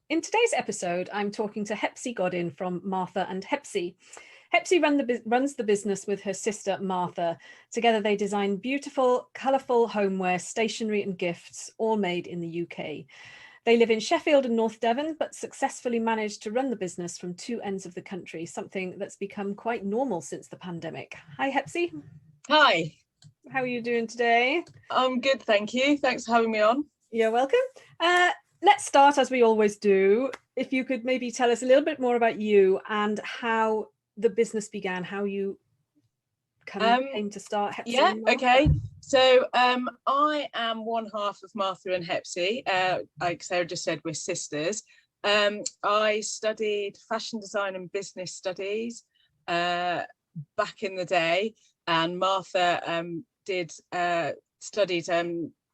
In today's episode, I'm talking to Hepsie Goddin from Martha and Hepsie. Hepsie runs the business with her sister Martha. Together they design beautiful, colourful homeware, stationery and gifts, all made in the UK. They live in Sheffield and North Devon, but successfully managed to run the business from two ends of the country, something that's become quite normal since the pandemic. Hi, Hepsie. Hi. How are you doing today? I'm good, thank you. Thanks for having me on. You're welcome. Let's start, as we always do. If you could maybe tell us a little bit more about you and how the business began, how you came to start Hepsie. Yeah, okay. So I am one half of Martha and Hepsie. Like Sarah just said, we're sisters. I studied fashion design and business studies back in the day, and Martha studied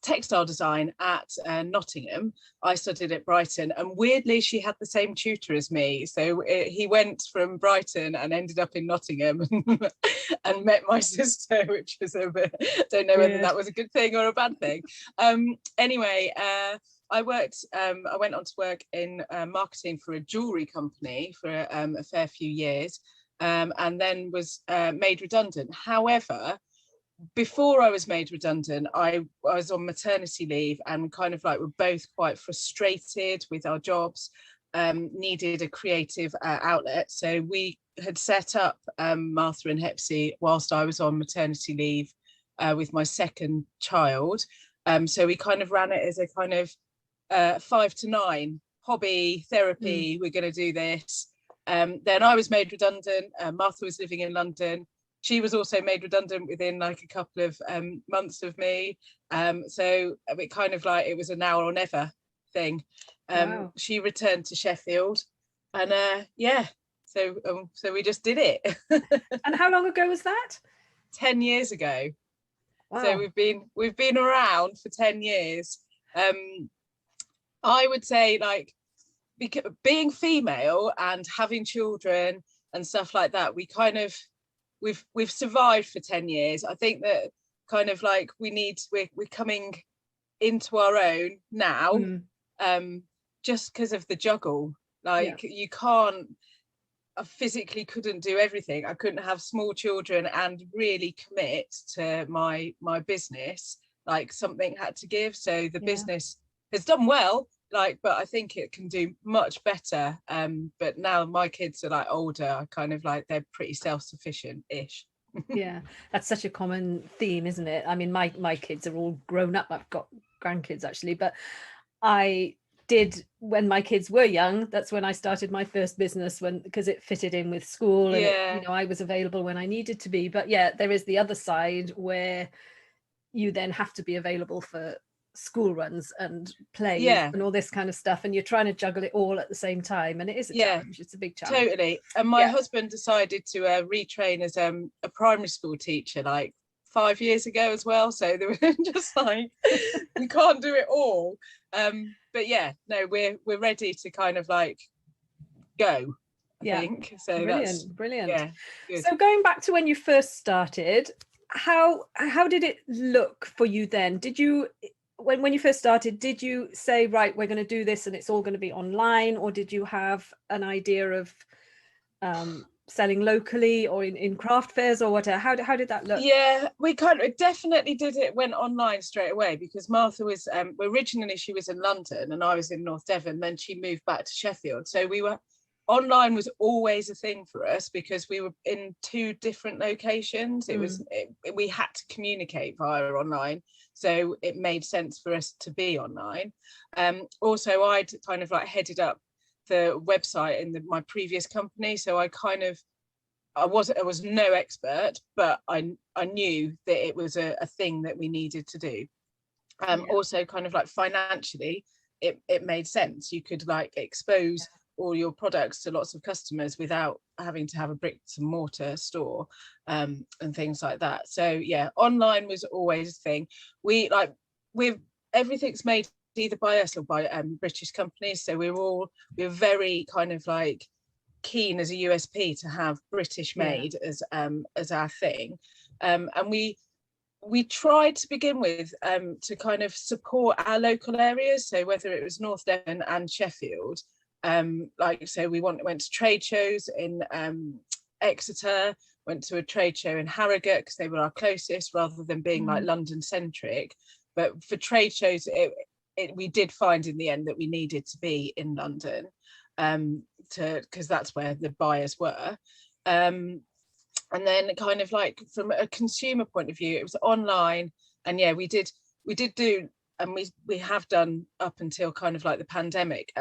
textile design at Nottingham. I studied at Brighton, and weirdly she had the same tutor as me, so he went from Brighton and ended up in Nottingham and met my sister, which was a bit, don't know whether that was a good thing or a bad thing. Anyway, I went on to work in marketing for a jewelry company for a fair few years, and then was made redundant. However, before I was made redundant, I was on maternity leave, and kind of like we're both quite frustrated with our jobs, needed a creative outlet. So we had set up Martha and Hepsie whilst I was on maternity leave with my second child. So we kind of ran it as a kind of 5 to 9 hobby therapy. We're going to do this. Then I was made redundant. Martha was living in London. She was also made redundant within like a couple of months of me. So it kind of like, it was a now or never thing. Wow. She returned to Sheffield, and so we just did it. And how long ago was that? 10 years ago. Wow. So we've been around for 10 years. I would say, like, being female and having children and stuff like that, we kind of we've survived for 10 years. I think that kind of like we're coming into our own now, just because of the juggle. Like, you can't, I physically couldn't do everything. I couldn't have small children and really commit to my business. Like, something had to give. So the business has done well, like, but I think it can do much better. But now my kids are like older, I kind of like, they're pretty self-sufficient-ish. Yeah, that's such a common theme, isn't it? I mean, my kids are all grown up. I've got grandkids actually, but I did, when my kids were young, that's when I started my first business, because it fitted in with school, and I was available when I needed to be. But yeah, there is the other side where you then have to be available for school runs and plays and all this kind of stuff, and you're trying to juggle it all at the same time, and it is a challenge. It's a big challenge. Totally. And my husband decided to retrain as a primary school teacher like 5 years ago as well, so they were just like, we can't do it all. But yeah, no, we're ready to kind of like go, I think. So brilliant. Yeah, good. So going back to when you first started, how did it look for you then? Did you, when you first started, did you say, right, we're going to do this and it's all going to be online, or did you have an idea of selling locally or in craft fairs or whatever? How did that look? Yeah, we definitely went online straight away, because Martha was originally, she was in London and I was in North Devon. Then she moved back to Sheffield, so online was always a thing for us, because we were in 2 different locations. We had to communicate via online, so it made sense for us to be online. Also, I'd kind of like headed up the website in my previous company, so I was no expert, but I knew that it was a thing that we needed to do. Also, kind of like financially, it made sense. You could like expose all your products to lots of customers without having to have a bricks and mortar store, and things like that. So yeah, online was always a thing. Everything's made either by us or by British companies, so we're very kind of like keen as a USP to have British made as our thing, and we tried to begin with to kind of support our local areas. So whether it was North Devon and Sheffield, Like, so we went to trade shows in Exeter, went to a trade show in Harrogate because they were our closest, rather than being like London centric. But for trade shows, we did find in the end that we needed to be in London, because that's where the buyers were. And then kind of like from a consumer point of view, it was online. And yeah, we did do, and we have done up until kind of like the pandemic,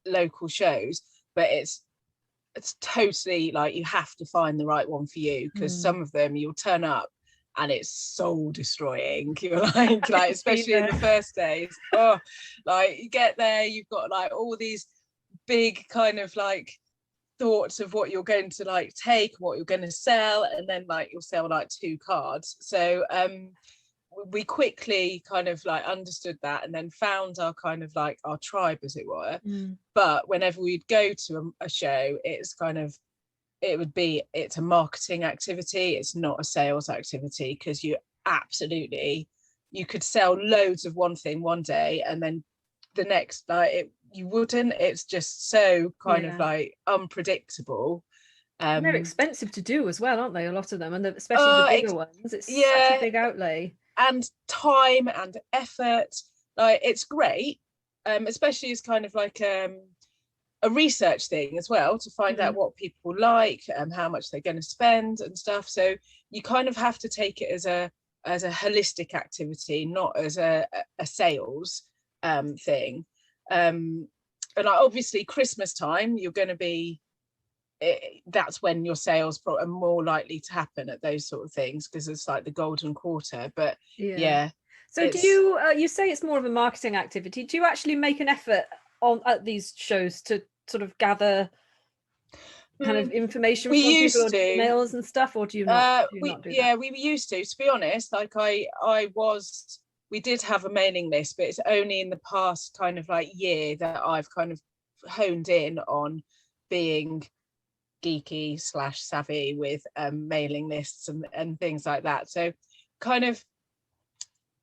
local shows, but it's totally like you have to find the right one for you, because some of them you'll turn up and it's soul destroying. You're like especially in the first days, oh, like you get there, you've got like all these big kind of like thoughts of what you're going to like take, what you're going to sell, and then like you'll sell like 2 cards. So we quickly kind of like understood that, and then found our kind of like our tribe, as it were. But whenever we'd go to a show, it's kind of, it's a marketing activity, it's not a sales activity, because you could sell loads of one thing one day, and then the next you wouldn't. It's just so kind of like unpredictable. They're expensive to do as well, aren't they, a lot of them, and especially the bigger ones. It's such a big outlay, and time and effort. Like, it's great, especially as kind of like a research thing as well, to find out what people like and how much they're going to spend and stuff. So you kind of have to take it as a holistic activity, not as a sales thing. And obviously Christmas time, you're going to be, that's when your sales are more likely to happen at those sort of things, because it's like the golden quarter. But yeah. So do you say it's more of a marketing activity? Do you actually make an effort at these shows to sort of gather kind of information from people on emails and stuff, or do you not? Do that? We used to be honest. Like we did have a mailing list, but it's only in the past kind of like year that I've kind of honed in on being geeky / savvy with mailing lists and things like that. So kind of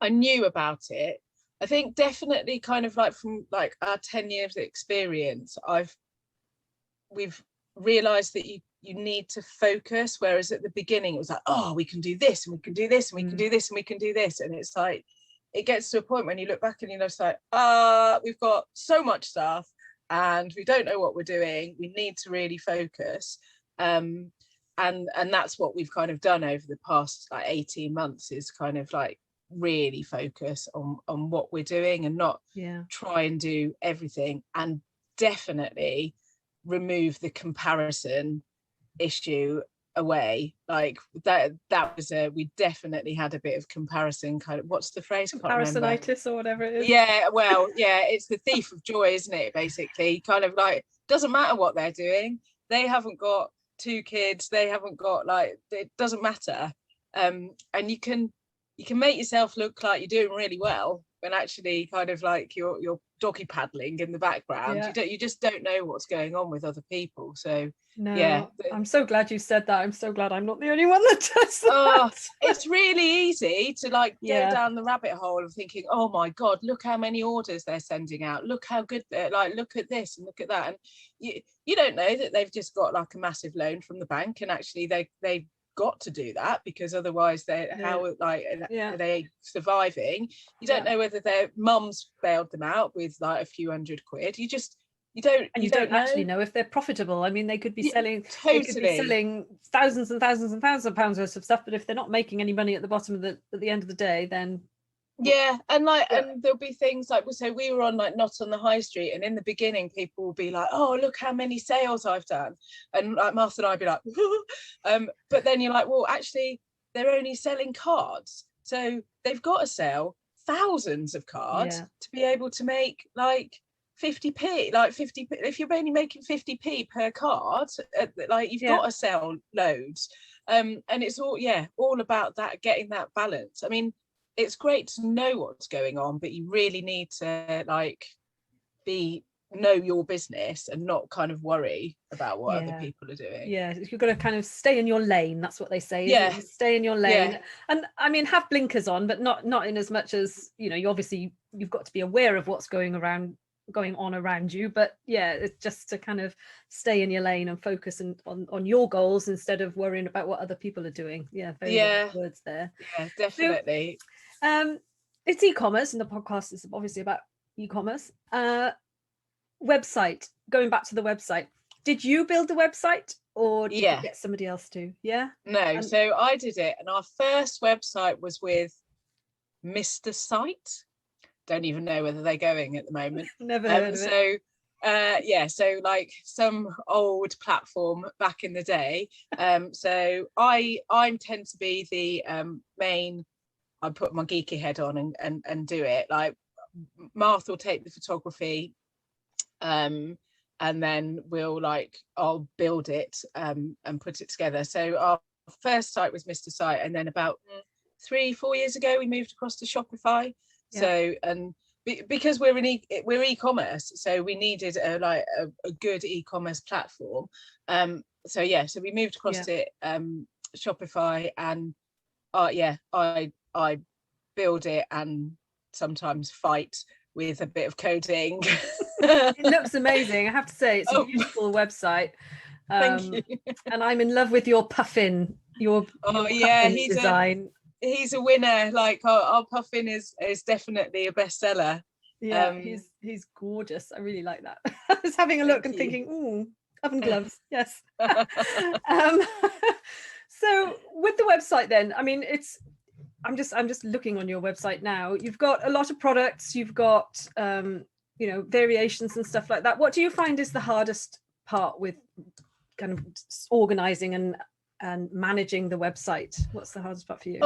I knew about it. I think definitely kind of like from like our 10 years experience, we've realized that you need to focus, whereas at the beginning it was like, oh, we can do this and we can do this and we can do this and we can do this, and it's like it gets to a point when you look back and you're just like, we've got so much stuff and we don't know what we're doing. We need to really focus, and that's what we've kind of done over the past like 18 months, is kind of like really focus on what we're doing and not try and do everything, and definitely remove the comparison issue away. Like that was we definitely had a bit of comparison kind of, what's the phrase, comparisonitis or whatever it is. It's the thief of joy, isn't it? Basically, kind of like, doesn't matter what they're doing, they haven't got 2 kids, they haven't got like, it doesn't matter, and you can make yourself look like you're doing really well when actually kind of like you're doggy paddling in the background. You just don't know what's going on with other people. So I'm so glad you said that. I'm so glad I'm not the only one that does that. It's really easy to like go down the rabbit hole of thinking, oh my god, look how many orders they're sending out, look how good they're, like, look at this and look at that, and you don't know that they've just got like a massive loan from the bank, and actually they've got to do that, because otherwise how are they surviving? You don't know whether their mum's bailed them out with like a few £100. You don't actually know if they're profitable. I mean, they could be selling thousands and thousands and thousands of pounds worth of stuff, but if they're not making any money at the bottom of at the end of the day, then and there'll be things like, so we were on like Not on the High Street, and in the beginning people will be like, oh, look how many sales I've done, and like Martha and I'd be like but then you're like, well, actually they're only selling cards, so they've got to sell thousands of cards to be able to make like 50p, like 50p. If you're only making 50p per card, like you've got to sell loads, and it's all about that, getting that balance. I mean, it's great to know what's going on, but you really need to like know your business and not kind of worry about what other people are doing. You've got to kind of stay in your lane. That's what they say. Stay in your lane. And I mean, have blinkers on, but not in as much as, you've got to be aware of what's going around going on around you, but yeah, it's just to kind of stay in your lane and focus on your goals instead of worrying about what other people are doing. Yeah, very Yeah, wise words there. yeah, definitely. So, it's e-commerce, and the podcast is obviously about e-commerce. Website, going back to the website, did you build the website or did you Yeah, get somebody else to? Yeah. no, so I did it, and our first website was with Mr. Site. Don't even know whether they're going at the moment. Never heard of it. So yeah, so like some old platform back in the day. So I tend to be the main, I put my geeky head on and do it. Like Martha will take the photography, and then I'll build it and put it together. So our first site was Mr. Site, and then about 3-4 years ago we moved across to Shopify. Yeah. So and because we're e-commerce, so we needed a good e-commerce platform. So yeah, so we moved across to Shopify, and I build it and sometimes fight with a bit of coding. It looks amazing, I have to say. It's a beautiful website. Thank you. And I'm in love with your puffin. Your puffin design. He's a winner. Like our puffin is definitely a bestseller. Yeah, he's gorgeous. I really like that. I was having a look and thinking, ooh, oven gloves. Yes. So with the website then, I mean, I'm just looking on your website now. You've got a lot of products, you've got variations and stuff like that. What do you find is the hardest part with kind of organizing and managing the website? What's the hardest part for you?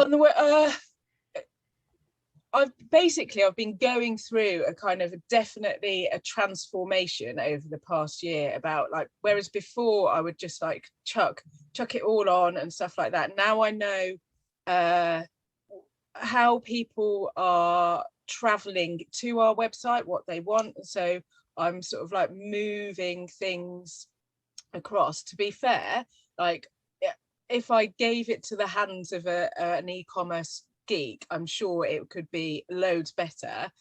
I've been going through a kind of definitely a transformation over the past year, about like, whereas before I would just like chuck it all on and stuff like that. Now I know how people are traveling to our website, what they want, and so I'm sort of like moving things across. To be fair, like if I gave it to the hands of an e-commerce geek, I'm sure it could be loads better,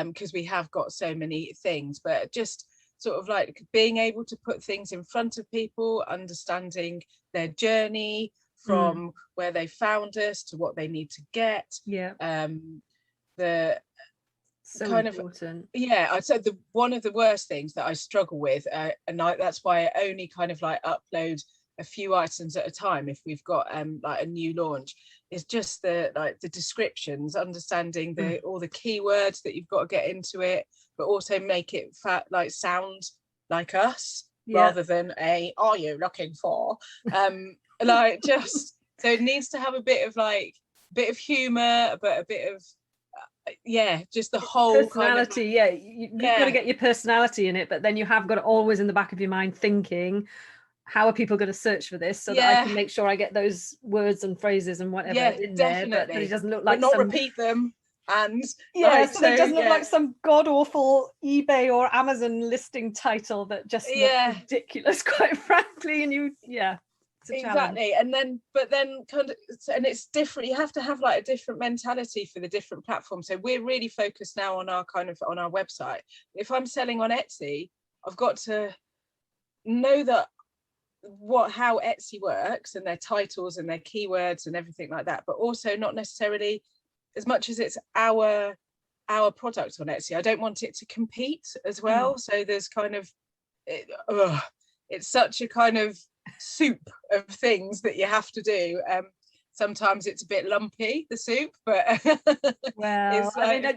because we have got so many things. But just sort of like being able to put things in front of people, understanding their journey from where they found us to what they need to get. The so kind important. I'd say one of the worst things that I struggle with, and that's why I only kind of like upload a few items at a time if we've got like a new launch, is just the descriptions, understanding all the keywords that you've got to get into it, but also make it sound like us, rather than are you looking for just, so it needs to have a bit of humor, but a bit of just the whole personality. Kind of, you've got to get your personality in it, but then you have got to always in the back of your mind thinking, how are people going to search for this, so that I can make sure I get those words and phrases and whatever in definitely. there, but it doesn't look like but not repeat them, and so it doesn't look like some god-awful eBay or Amazon listing title that just looks ridiculous, quite frankly. And exactly. And then kind of, and it's different, you have to have like a different mentality for the different platforms. So we're really focused now on our website. If I'm selling on Etsy, I've got to know that how Etsy works, and their titles and their keywords and everything like that, but also not necessarily as much as it's our product on Etsy. I don't want it to compete as well. So there's kind of it's such a kind of soup of things that you have to do. Sometimes it's a bit lumpy, the soup, but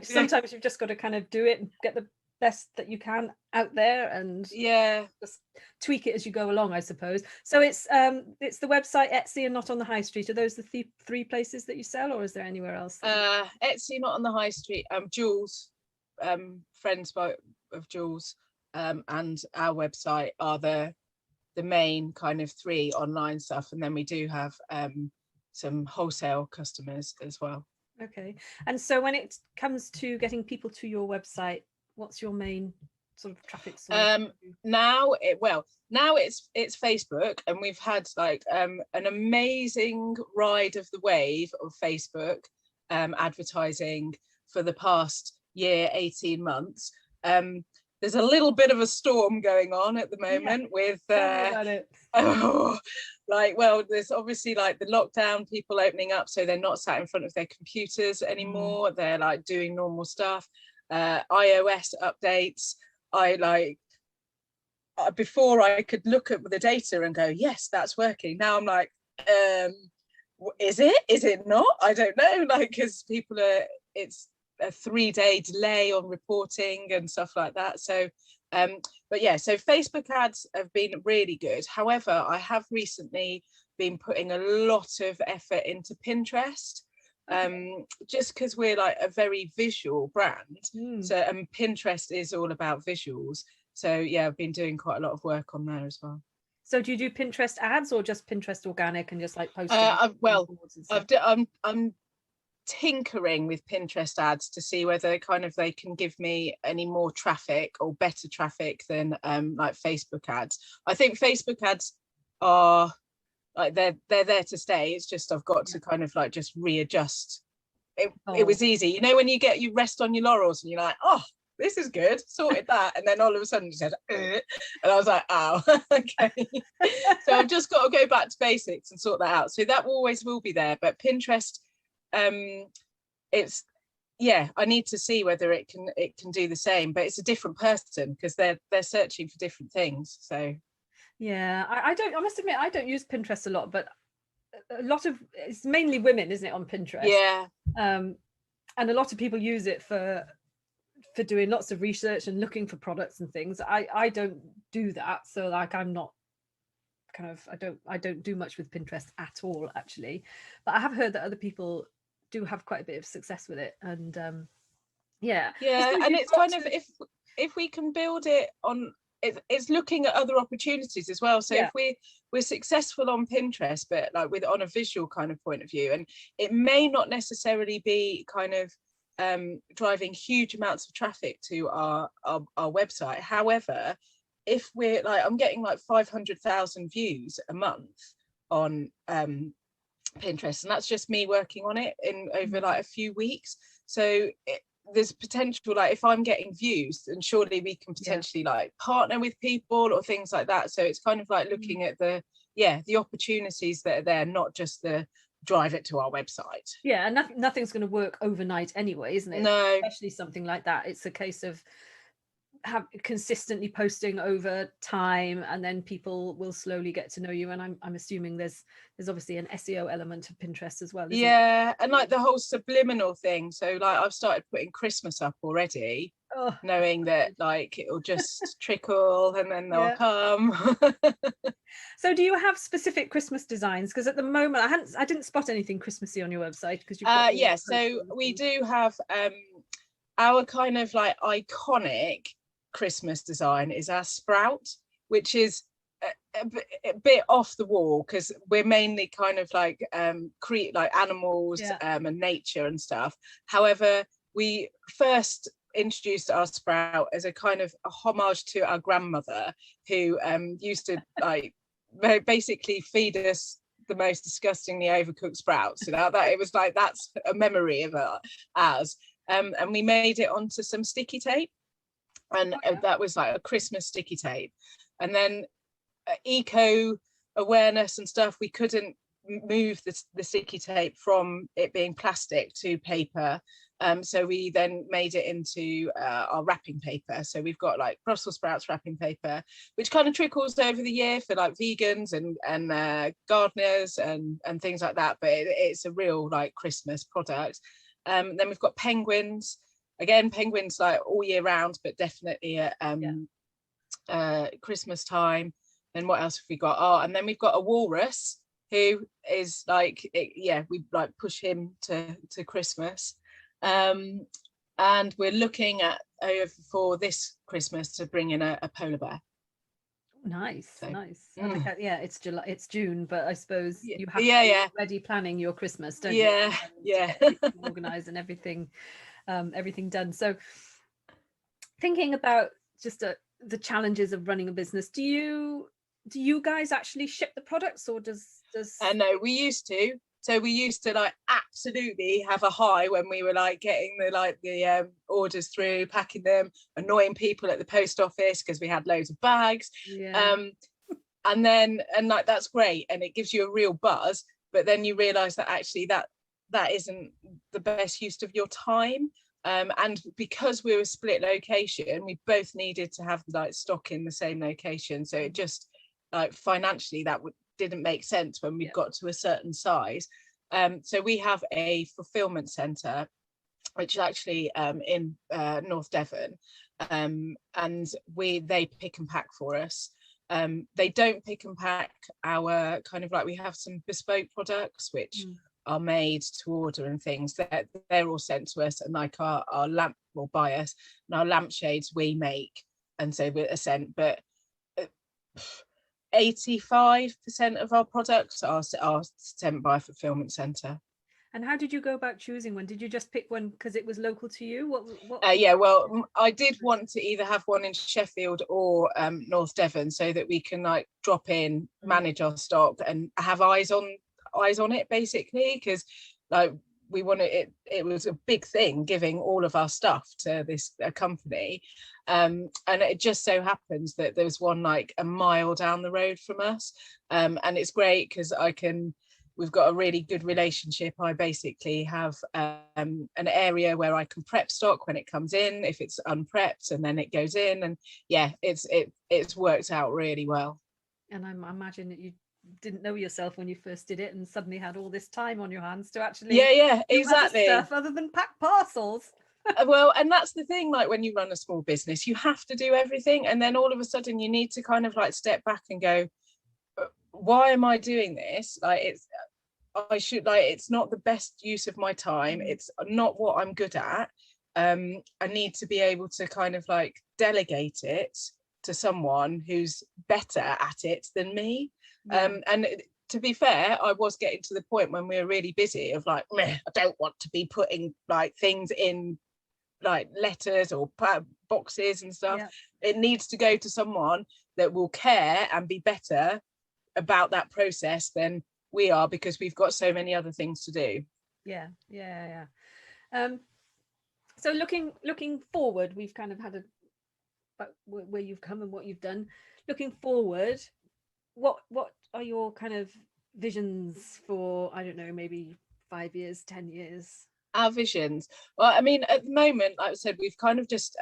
sometimes you've just got to kind of do it and get the best that you can out there, and just tweak it as you go along, I suppose. So it's the website, Etsy, and Not on the High Street. Are those the three places that you sell, or is there anywhere else? Etsy, Not on the High Street, Jules, friends of Jules, and our website are the main kind of three online stuff, and then we do have some wholesale customers as well. Okay. And so when it comes to getting people to your website, what's your main sort of traffic source? Now it's Facebook, and we've had like an amazing ride of the wave of Facebook advertising for the past year, 18 months. there's a little bit of a storm going on at the moment with well, there's obviously like the lockdown, people opening up, so they're not sat in front of their computers anymore. They're like doing normal stuff. iOS updates. Before I could look at the data and go, yes, that's working. Now I'm like, is it not? I don't know, like, because it's a 3-day delay on reporting and stuff like that. So but yeah, so Facebook ads have been really good. However, I have recently been putting a lot of effort into Pinterest, just because we're like a very visual brand. So Pinterest is all about visuals. So yeah, I've been doing quite a lot of work on there as well. So do you do Pinterest ads or just Pinterest organic and just like posting? I'm tinkering with Pinterest ads to see whether kind of they can give me any more traffic or better traffic than like Facebook ads. I think Facebook ads are like they're there to stay. It's just I've got to kind of like just readjust. It was easy, you know, when you rest on your laurels and you're like, oh, this is good, sorted that, and then all of a sudden you said and I was like, oh, okay. So I've just got to go back to basics and sort that out. So that always will be there, but Pinterest, it's, yeah, I need to see whether it can do the same, but it's a different person because they're searching for different things. So yeah, I must admit I don't use Pinterest a lot, but a lot of it's mainly women, isn't it, on Pinterest? Yeah. And a lot of people use it for doing lots of research and looking for products and things. I don't do that, so like I'm not kind of I don't do much with Pinterest at all, actually, but I have heard that other people do have quite a bit of success with it. And and it's kind of if we can build it on it's looking at other opportunities as well. So if we're successful on Pinterest, but like on a visual kind of point of view, and it may not necessarily be kind of driving huge amounts of traffic to our website. However, if we're like, I'm getting like 500,000 views a month on Pinterest, and that's just me working on it in over like a few weeks. So there's potential, like if I'm getting views, then surely we can potentially like partner with people or things like that. So it's kind of like looking at the opportunities that are there, not just the drive it to our website. Yeah, and nothing's going to work overnight anyway, isn't it? No, especially something like that. It's a case of consistently posting over time, and then people will slowly get to know you. And I'm assuming there's obviously an SEO element of Pinterest as well, isn't it? And like the whole subliminal thing. So like I've started putting Christmas up already, knowing that like it'll just trickle and then they'll come. So do you have specific Christmas designs? Because at the moment I didn't spot anything Christmassy on your website, because you've so we do have our kind of like iconic Christmas design is our sprout, which is a bit off the wall because we're mainly kind of like create like animals and nature and stuff. However, we first introduced our sprout as a kind of a homage to our grandmother, who used to like basically feed us the most disgustingly overcooked sprouts. So that it was like, that's a memory of ours. And we made it onto some sticky tape, and that was like a Christmas sticky tape. And then eco awareness and stuff, we couldn't move the sticky tape from it being plastic to paper, so we then made it into our wrapping paper. So we've got like Brussels sprouts wrapping paper, which kind of trickles over the year for like vegans and gardeners and things like that, but it's a real like Christmas product. Then we've got penguins. Again, penguins like all year round, but definitely at Christmas time. And what else have we got? And then we've got a walrus, who is like, we like push him to Christmas. And we're looking at for this Christmas to bring in a polar bear. Nice. It's July, it's June, but I suppose you have to be already planning your Christmas, don't you? Organize and everything done. So thinking about just the challenges of running a business, do you guys actually ship the products, or does no, we used to, So we used to like absolutely have a high when we were like getting the orders through, packing them, annoying people at the post office because we had loads of bags. Yeah. And like that's great and it gives you a real buzz, but then you realize that actually that isn't the best use of your time. And because we were split location, we both needed to have like stock in the same location, so it just like financially that didn't make sense when we got to a certain size. So we have a fulfillment center which is actually in North Devon, and they pick and pack for us. They don't pick and pack our kind of like, we have some bespoke products which are made to order and things that they're all sent to us, and like our lamp will buy us, and our lampshades we make, and so we're sent. But 85% of our products are sent by a fulfillment centre. And how did you go about choosing one? Did you just pick one because it was local to you? What? Yeah, well, I did want to either have one in Sheffield or North Devon, so that we can like drop in, manage our stock, and have eyes on it, basically, because like we wanted it was a big thing giving all of our stuff to this company, and it just so happens that there's one like a mile down the road from us, and it's great because we've got a really good relationship. I basically have an area where I can prep stock when it comes in if it's unprepped, and then it goes in, and yeah, it's worked out really well. And I imagine that you didn't know yourself when you first did it and suddenly had all this time on your hands to actually do exactly stuff other than pack parcels. Well, and that's the thing, like when you run a small business you have to do everything, and then all of a sudden you need to kind of like step back and go, why am I doing this? Like it's not the best use of my time, it's not what I'm good at. I need to be able to kind of like delegate it to someone who's better at it than me. And to be fair, I was getting to the point when we were really busy of like, I don't want to be putting like things in like letters or boxes and stuff. It needs to go to someone that will care and be better about that process than we are, because we've got so many other things to do. So looking forward, we've kind of had about where you've come and what you've done. Looking forward, what are your kind of visions for, I don't know, maybe 5 years, 10 years? Our visions, well, I mean, at the moment, like I said, we've kind of just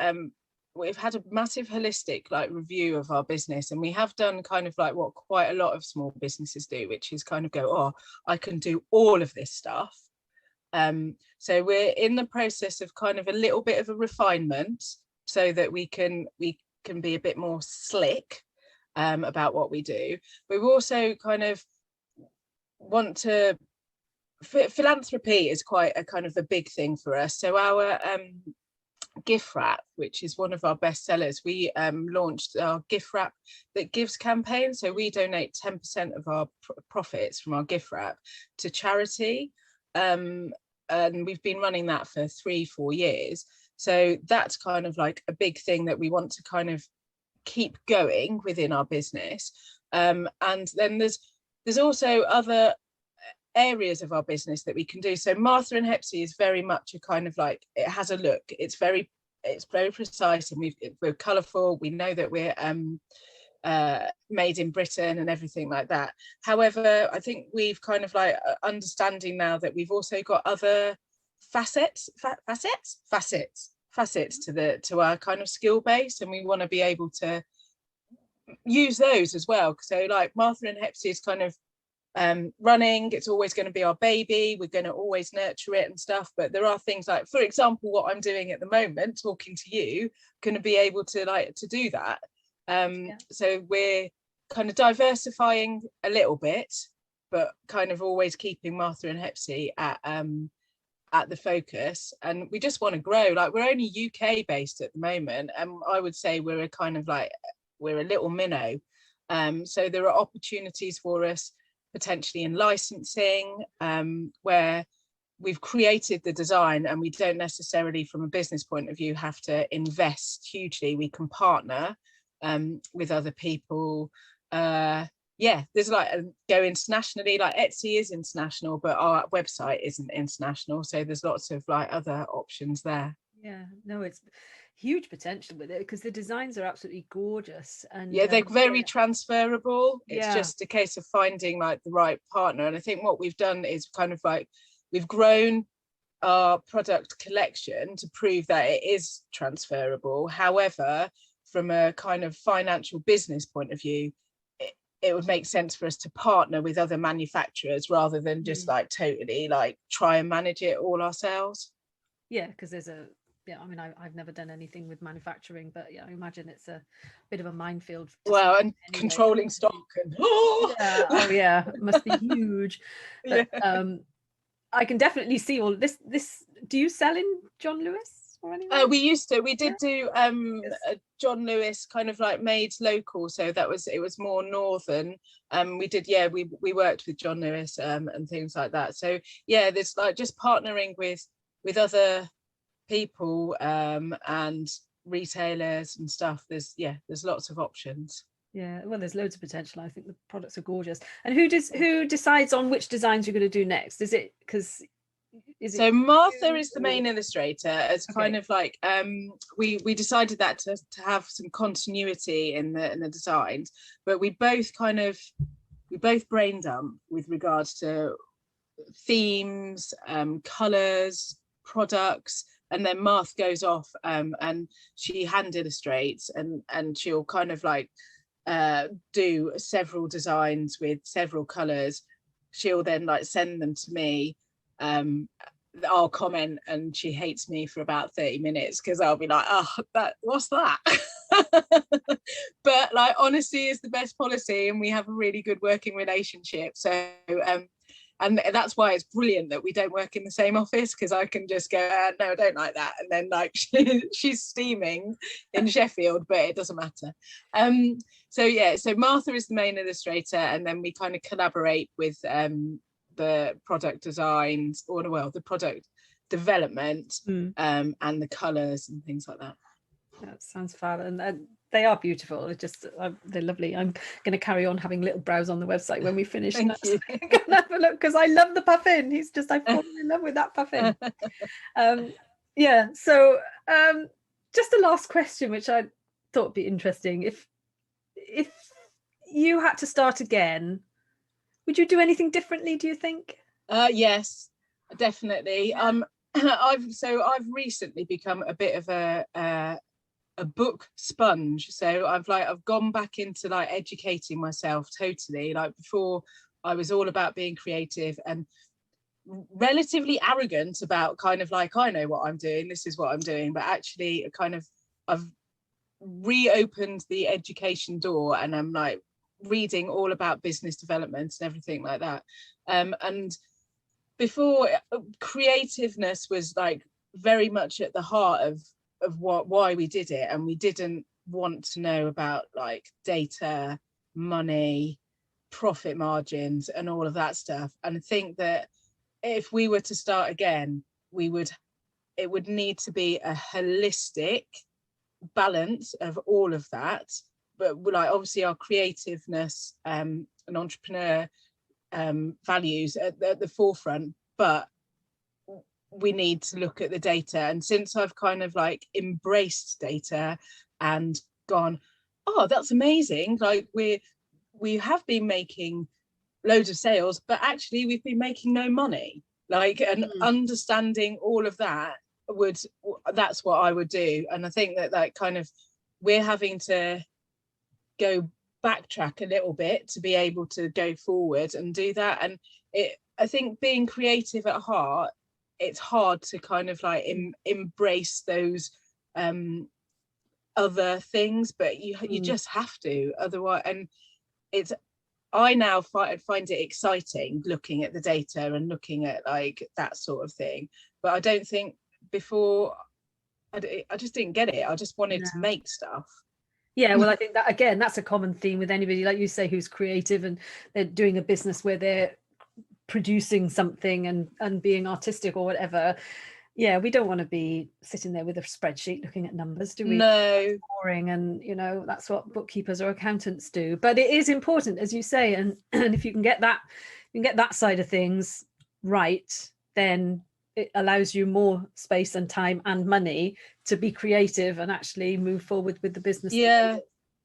we've had a massive holistic like review of our business, and we have done kind of like what quite a lot of small businesses do, which is kind of go, oh, I can do all of this stuff. So we're in the process of kind of a little bit of a refinement so that we can be a bit more slick about what we do. But we also kind of want to, philanthropy is quite a kind of a big thing for us. So our gift wrap, which is one of our best sellers, we launched our gift wrap that gives campaign. So we donate 10% of our profits from our gift wrap to charity, and we've been running that for 3-4 years. So that's kind of like a big thing that we want to kind of keep going within our business. And then there's also other areas of our business that we can do. So Martha and Hepsie is very much a kind of like, it has a look, it's very precise, and we're colourful. We know that we're made in Britain and everything like that. However, I think we've kind of like understanding now that we've also got other facets to our kind of skill base, and we want to be able to use those as well. So like Martha and Hepsie is kind of running, it's always going to be our baby, we're going to always nurture it and stuff, but there are things like, for example, what I'm doing at the moment, talking to you, going to be able to like to do that. So we're kind of diversifying a little bit, but kind of always keeping Martha and Hepsie at the focus, and we just want to grow. Like we're only UK based at the moment, and I would say we're a kind of like, we're a little minnow, so there are opportunities for us potentially in licensing, where we've created the design and we don't necessarily from a business point of view have to invest hugely. We can partner with other people, yeah, there's like go internationally, like Etsy is international, but our website isn't international, so there's lots of like other options there. Yeah, no, it's huge potential with it because the designs are absolutely gorgeous, and Yeah, they're very transferable. It's yeah, just a case of finding like the right partner. And I think what we've done is kind of like we've grown our product collection to prove that it is transferable. However, from a kind of financial business point of view, it would make sense for us to partner with other manufacturers rather than just like totally like try and manage it all ourselves. Yeah, because there's a I mean, I've never done anything with manufacturing, but yeah, I imagine it's a bit of a minefield. Well, and anyway. controlling stock and yeah, oh yeah, it must be huge. But I can definitely see all this. Do you sell in John Lewis or anything? We used to. We did do a John Lewis kind of like made local, so it was more northern. We did, yeah, we worked with John Lewis and things like that. So yeah, there's like just partnering with other people and retailers and stuff. There's lots of options. Yeah, well, there's loads of potential. I think the products are gorgeous. And who decides on which designs you're going to do next? Is it because so Martha is the main illustrator. As kind of like we decided that to have some continuity in the designs, but we both brain dump with regards to themes, colors, products, and then Martha goes off and she hand illustrates and she'll kind of like do several designs with several colors. She'll then like send them to me. I'll comment and she hates me for about 30 minutes because I'll be like, oh, what's that? But like honesty is the best policy and we have a really good working relationship. So and that's why it's brilliant that we don't work in the same office, because I can just go, no, I don't like that. And then like she's steaming in Sheffield, but it doesn't matter. So Martha is the main illustrator, and then we kind of collaborate with the product designs, or well, the product development and the colours and things like that. That sounds fab, and they are beautiful. It's just they're lovely. I'm going to carry on having a little browse on the website when we finish. Thank you. Have a look because I love the puffin. I've fallen in love with that puffin. Yeah. So just a last question, which I thought would be interesting. If you had to start again, would you do anything differently, do you think? Yes, definitely. I've recently become a bit of a book sponge. So I've gone back into like educating myself totally. Like before, I was all about being creative and relatively arrogant about kind of like, I know what I'm doing, this is what I'm doing, but actually kind of I've reopened the education door and I'm like reading all about business development and everything like that. And before, creativeness was like very much at the heart of why we did it, and we didn't want to know about like data, money, profit margins and all of that stuff. And I think that if we were to start again, it would need to be a holistic balance of all of that, but like obviously our creativeness and entrepreneur values at the forefront, but we need to look at the data. And since I've kind of like embraced data and gone, oh, that's amazing, like we have been making loads of sales, but actually we've been making no money, like, and understanding all of that that's what I would do. And I think that like kind of we're having to go backtrack a little bit to be able to go forward and do that. And I think being creative at heart, it's hard to kind of like embrace those other things, but you just have to, otherwise. And I now find it exciting looking at the data and looking at like that sort of thing, but I don't think before I just didn't get it. I just wanted to make stuff. Yeah, well, I think that again, that's a common theme with anybody, like you say, who's creative and they're doing a business where they're producing something and being artistic or whatever. Yeah, we don't want to be sitting there with a spreadsheet looking at numbers, do we? No. Boring, and that's what bookkeepers or accountants do. But it is important, as you say, and if you can get that side of things right, then it allows you more space and time and money to be creative and actually move forward with the business. Yeah.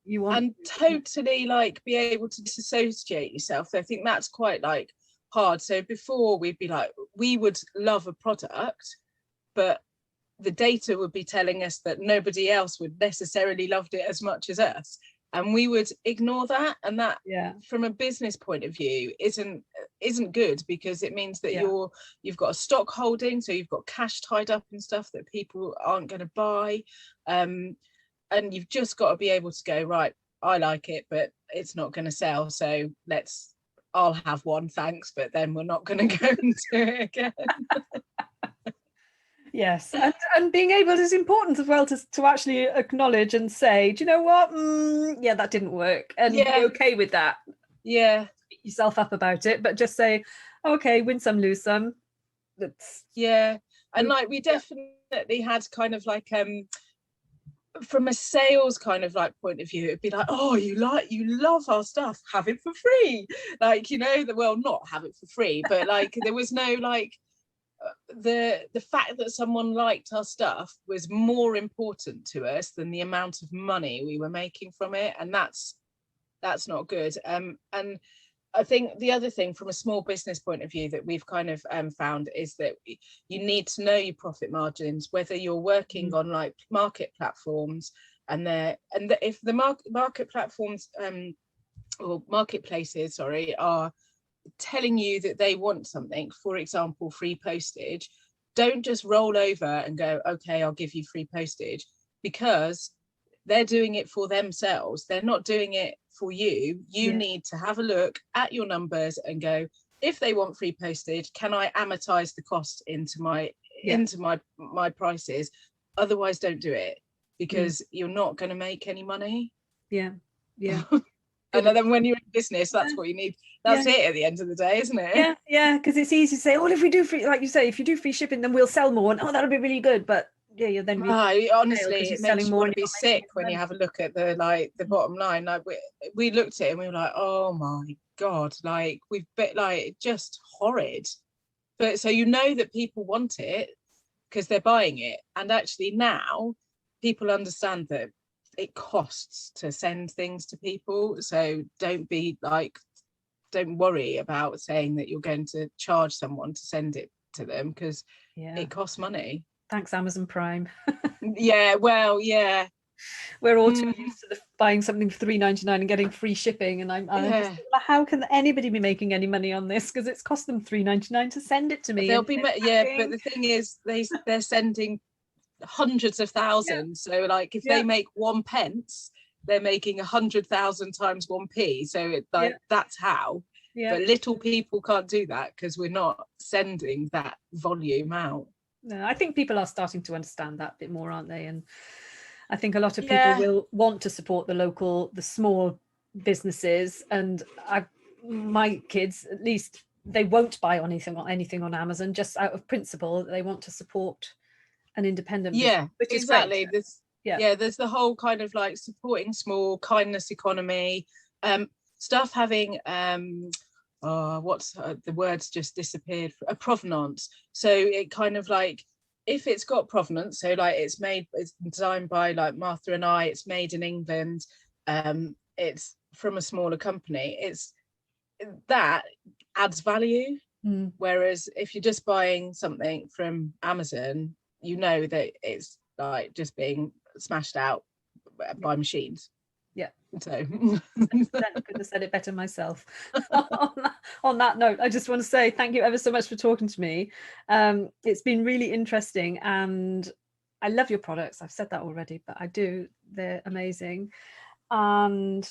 You want, and totally like be able to disassociate yourself. So I think that's quite like hard. So before we'd be like, we would love a product, but the data would be telling us that nobody else would necessarily loved it as much as us, and we would ignore that. And that, from a business point of view, isn't good, because it means that you've got a stock holding, so you've got cash tied up in stuff that people aren't going to buy, and you've just got to be able to go, right, I like it, but it's not going to sell, so I'll have one, thanks, but then we're not going to go and do it again. Yes, and being able is important as well, to actually acknowledge and say, do you know what, that didn't work, and be okay with that. Beat yourself up about it, but just say, okay, win some, lose some. That's and like we definitely had kind of like from a sales kind of like point of view, it'd be like, oh, you love our stuff, have it for free, like, well, not have it for free, but like there was no like the fact that someone liked our stuff was more important to us than the amount of money we were making from it, and that's not good. And I think the other thing from a small business point of view that we've kind of found is that you need to know your profit margins, whether you're working on like market platforms, and if the market platforms or marketplaces, are telling you that they want something, for example, free postage, don't just roll over and go, okay, I'll give you free postage, because they're doing it for themselves. They're not doing it for you. You need to have a look at your numbers and go, if they want free postage, can I amortize the cost into my prices? Otherwise, don't do it, because you're not going to make any money. And then when you're in business, that's what you need. That's it at the end of the day, isn't it? Because it's easy to say, oh, if we do free, like you say, if you do free shipping, then we'll sell more, and that'll be really good. But then honestly, it makes you want to be sick when you have a look at the bottom line. Like we looked at it and we were like, oh my god, like we've been like just horrid. But so that people want it because they're buying it, and actually now people understand that it costs to send things to people. So don't worry about saying that you're going to charge someone to send it to them, because it costs money. Thanks, Amazon Prime. We're all too used to buying something for $3.99 and getting free shipping, and I'm just like, how can anybody be making any money on this, because it's cost them $3.99 to send it to me. But the thing is, they're sending hundreds of thousands, so like if they make 1 pence, they're making 100,000 times 1p, so that's how. But little people can't do that because we're not sending that volume out. No, I think people are starting to understand that a bit more, aren't they? And I think a lot of people will want to support the small businesses, and my kids, at least, they won't buy anything on Amazon just out of principle. They want to support an independent business, which is exactly great. There's the whole kind of like supporting small, kindness economy stuff, having the words just disappeared, a provenance. So it kind of like, if it's got provenance, so like it's designed by like Martha and I, it's made in England, it's from a smaller company, that adds value. Whereas if you're just buying something from Amazon, that it's like just being smashed out by machines. So I could have said it better myself. On that note, I just want to say thank you ever so much for talking to me. It's been really interesting, and I love your products. I've said that already, but I do. They're amazing. And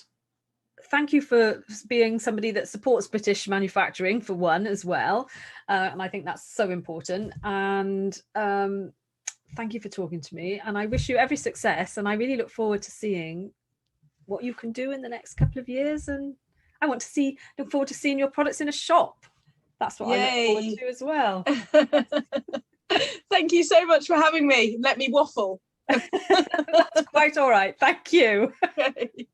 thank you for being somebody that supports British manufacturing, for one, as well. And I think that's so important. And thank you for talking to me. And I wish you every success. And I really look forward to seeing what you can do in the next couple of years, and I look forward to seeing your products in a shop. That's what I look forward to as well. Thank you so much for having me. Let me waffle. That's quite all right. Thank you. Okay.